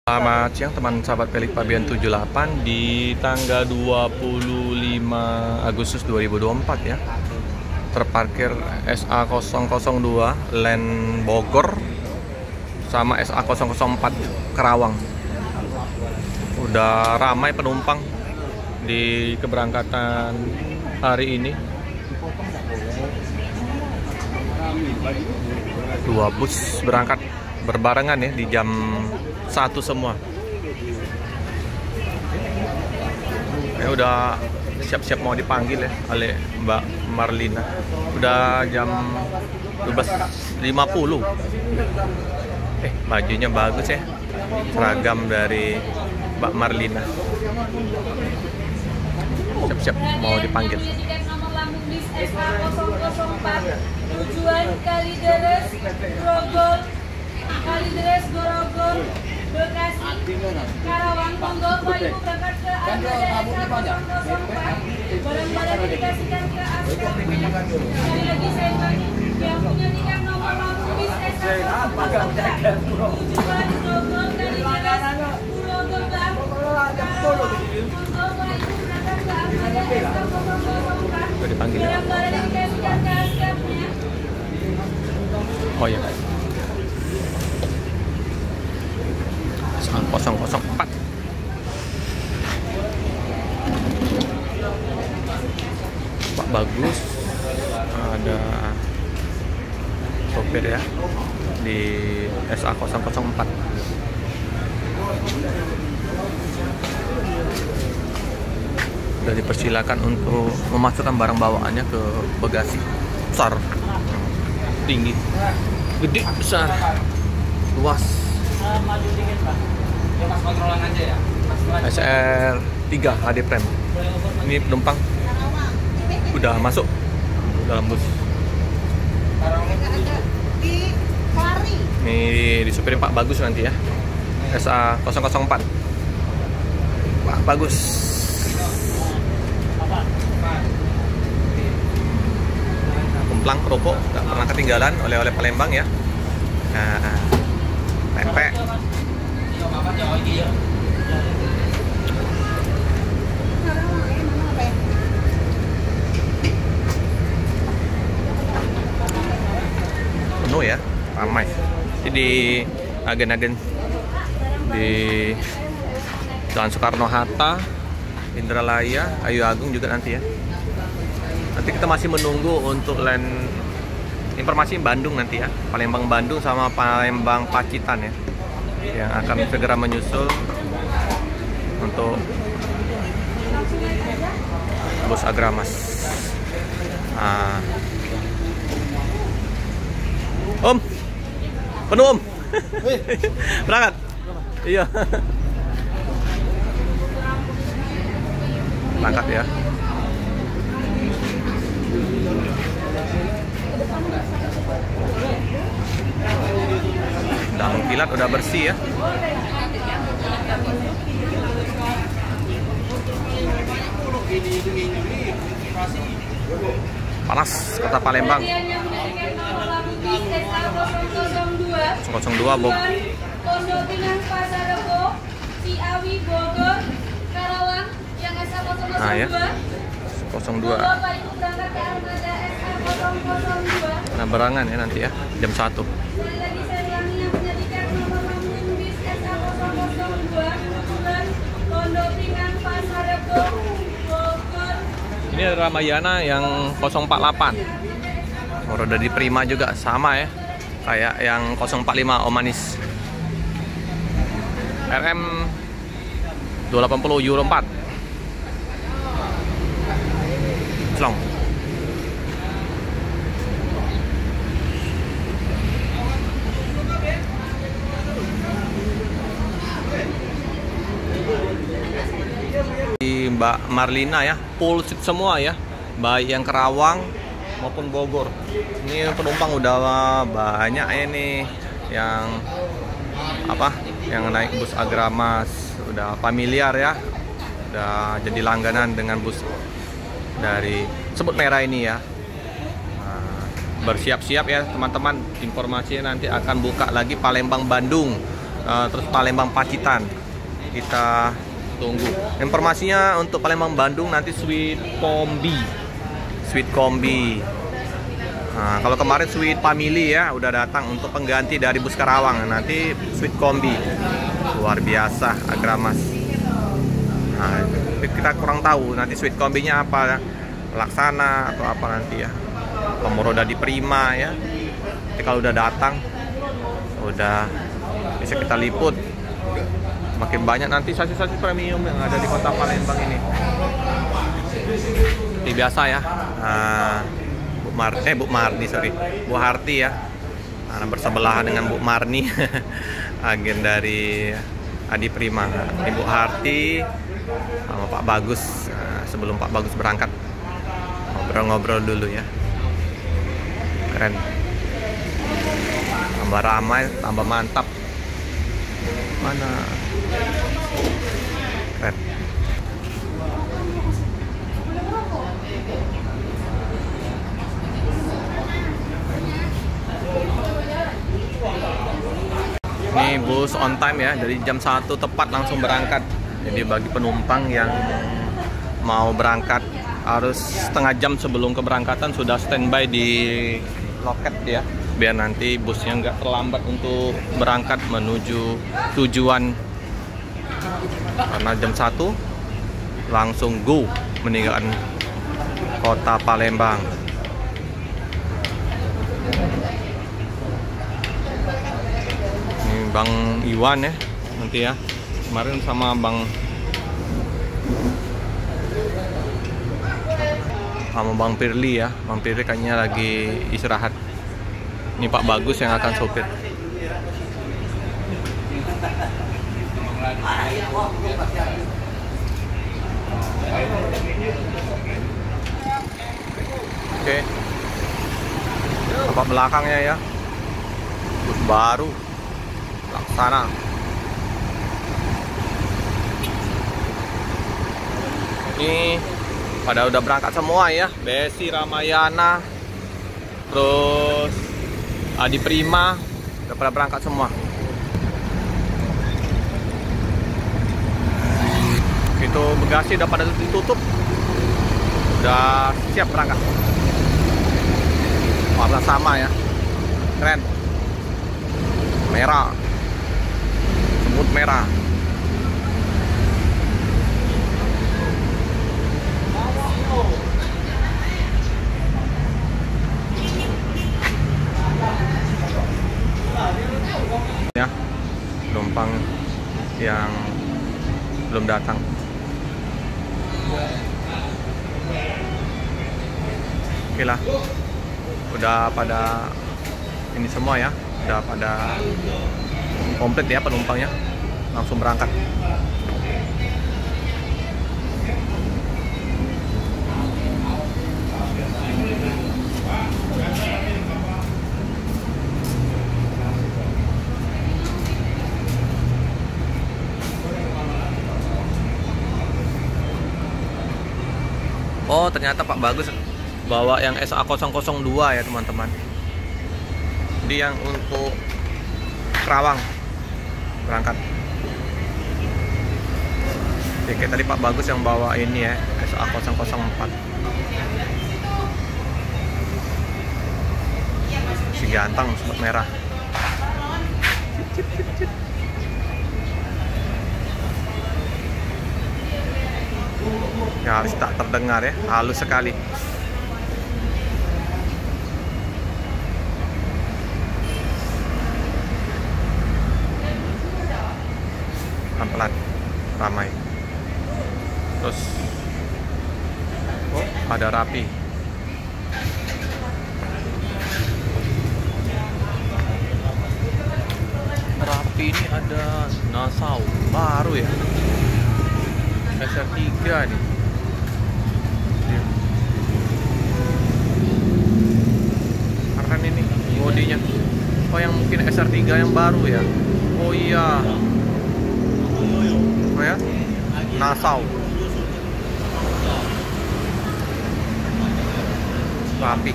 Selamat siang teman sahabat Pelik Pabean 78 di tanggal 25 Agustus 2024 ya. Terparkir SA002 Land Bogor sama SA004 Karawang. Udah ramai penumpang di keberangkatan hari ini. Dua bus berangkat berbarengan ya di jam 1 semua. Ya udah siap-siap mau dipanggil ya oleh Mbak Marlina. Udah jam 12.50. Bajunya bagus ya. Seragam dari Mbak Marlina. Siap-siap mau dipanggil. Tujuan Kalideres, Grogol, Kalideres, Grogol, Bekasi, Karawang, Monggo, Ibu berangkat ke Armada SA004. Barang-barang dikasihkan ke askar. Sekali lagi saya ulangi, yang punya tiket nomor lampu bis SA004. Tujuan Grogol, Kalideres, Pulau Gebang, Karawang, Monggo, Ibu berangkat ke Armada SA004. Dipanggil ya. Barang-barang dikasihkan ke askarnya. Oh ya. 004. Pak bagus. Ada sopir ya di SA004. Sudah dipersilakan untuk memasukkan barang bawaannya ke bagasi besar, tinggi, gede, besar, luas. SR3 HD Prem. Ini penumpang udah masuk dalam bus. Ini disupirin Pak Bagus nanti ya. SA004. Pak Bagus. Kumplang rokok nggak pernah ketinggalan, oleh-oleh Palembang ya. Nah, pempek. Penuh ya, ramai. Jadi agen-agen di Jalan Soekarno-Hatta, Indralaya, Ayu Agung juga nanti ya. Nanti kita masih menunggu untuk land informasi Bandung nanti ya, Palembang-Bandung sama Palembang-Pacitan ya, yang akan segera menyusul untuk bus Agramas. Om, penuh Om. Berangkat? Iya. Berangkat ya. Udah mengkilat, udah bersih ya. Panas kota Palembang. 002 Bogor, Pondok Pinang, Pasar Rebo, Ciawi, Bogor, Karawang yang SA002. Nah ya, 02. Bapak Ibu berangkat ke Armada SA002. Nah berangan ya nanti ya, jam 1. Sekali lagi saya ulangi, yang punya tiket nomor lambung bis SA002, tujuan Pondok Pinang, Pasar Rebo, Bogor. Ini Ramayana yang 048. Roda di Prima juga sama ya, kayak yang 045 Omanis. RM 280 Euro 4. Selong. Di Mbak Marlina ya, full seat semua ya, baik yang Karawang maupun Bogor. Ini penumpang udah banyak ya nih yang yang naik bus Agramas, udah familiar ya, udah jadi langganan dengan bus dari Sebut Merah ini ya. Bersiap-siap ya teman-teman, informasinya nanti akan buka lagi Palembang Bandung terus Palembang Pacitan. Kita tunggu informasinya. Untuk Palembang Bandung nanti Sweet Kombi. Nah, kalau kemarin Sweet Family ya udah datang untuk pengganti dari bus Karawang. Nanti Sweet Kombi luar biasa Agramas. Nah, kita kurang tahu nanti Sweet Kombinya apa, Laksana atau apa nanti ya. Pemoroda di Prima ya. Nanti kalau udah datang udah bisa kita liput. Makin banyak nanti stasiun-stasiun premium yang ada di kota Palembang ini. Seperti biasa ya. Bu Harti ya. Nah, bersebelahan dengan Bu Marni, agen dari Adi Prima. Ini Bu Harti sama Pak Bagus. Nah, sebelum Pak Bagus berangkat, ngobrol-ngobrol dulu ya. Keren. Tambah ramai, tambah mantap. Mana? Keren. Ini bus on time ya, dari jam 1 tepat langsung berangkat. Jadi bagi penumpang yang mau berangkat harus setengah jam sebelum keberangkatan sudah standby di loket ya, biar nanti busnya nggak terlambat untuk berangkat menuju tujuan. Karena jam 1 langsung go meninggalkan kota Palembang. Ini Bang Iwan ya nanti ya, kemarin sama Bang Pirli ya. Bang Pirli kayaknya lagi istirahat. Ini Pak Bagus yang akan sopir. Oke. Bapak belakangnya ya. Bus baru. Laksana. Ini pada udah berangkat semua ya. Besi, Ramayana, terus Adi Prima udah pada berangkat semua. Itu bagasi udah pada ditutup, udah siap berangkat. Warna sama ya, keren, merah, semut merah. Ya, penumpang yang belum datang. Oke lah, udah pada ini semua ya, udah pada komplit ya penumpangnya, langsung berangkat. Oh, ternyata Pak Bagus bawa yang SA002 ya teman-teman. Ini yang untuk Karawang berangkat. Oke, kayak tadi Pak Bagus yang bawa ini ya, SA004. Si ganteng, semut merah. Ya, harus tak terdengar ya, halus sekali. Pelan-pelan, ramai. Terus, oh, ada Rapi. Rapi ini ada Nassau baru ya. SR3 nih. Keren ini bodinya. Oh, yang mungkin SR3 yang baru ya. Oh iya. Oh ya. Nassau. Rapi.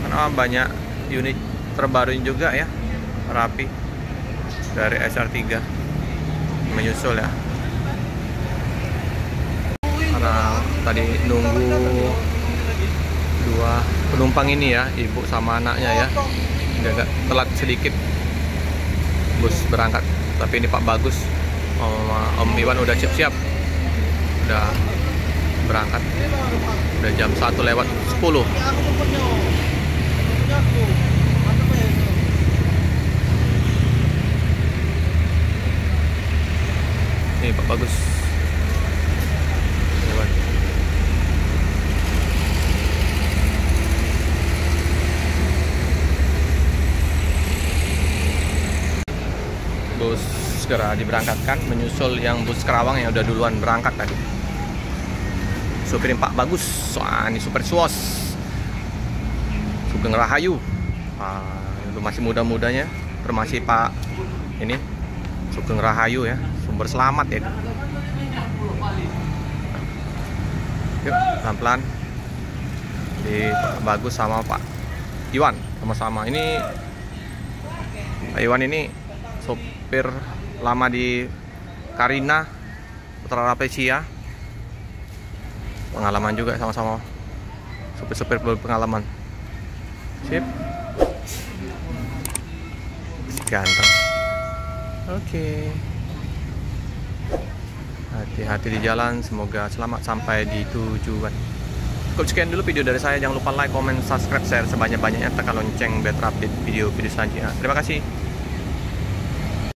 Karena banyak unit terbaru juga ya. Rapi. dari SR3 menyusul ya, karena tadi nunggu dua penumpang ini ya, ibu sama anaknya ya, agak telat sedikit bus berangkat. Tapi ini Pak Bagus sama Om Iwan udah siap-siap, udah berangkat, udah jam 1:10. Ini Pak Bagus, Iwan. Bus segera diberangkatkan, menyusul yang bus Kerawang yang udah duluan berangkat tadi. Supirin Pak Bagus, ini Super Suos, Sugeng Rahayu. Itu masih muda-mudanya, termasih Pak ini Sugeng Rahayu ya, sumber selamat ya. Yuk pelan-pelan di Pak Bagus sama Pak Iwan sama-sama. Ini Pak Iwan ini sopir lama di Karina Putra Rapesia, pengalaman juga sama-sama sopir-sopir berpengalaman. Sip, ganteng. Oke. Hati-hati di jalan, semoga selamat sampai di tujuan. Cukup sekian dulu video dari saya. Jangan lupa like, comment, subscribe, share sebanyak-banyaknya, tekan lonceng biar terupdate video-video selanjutnya. Terima kasih.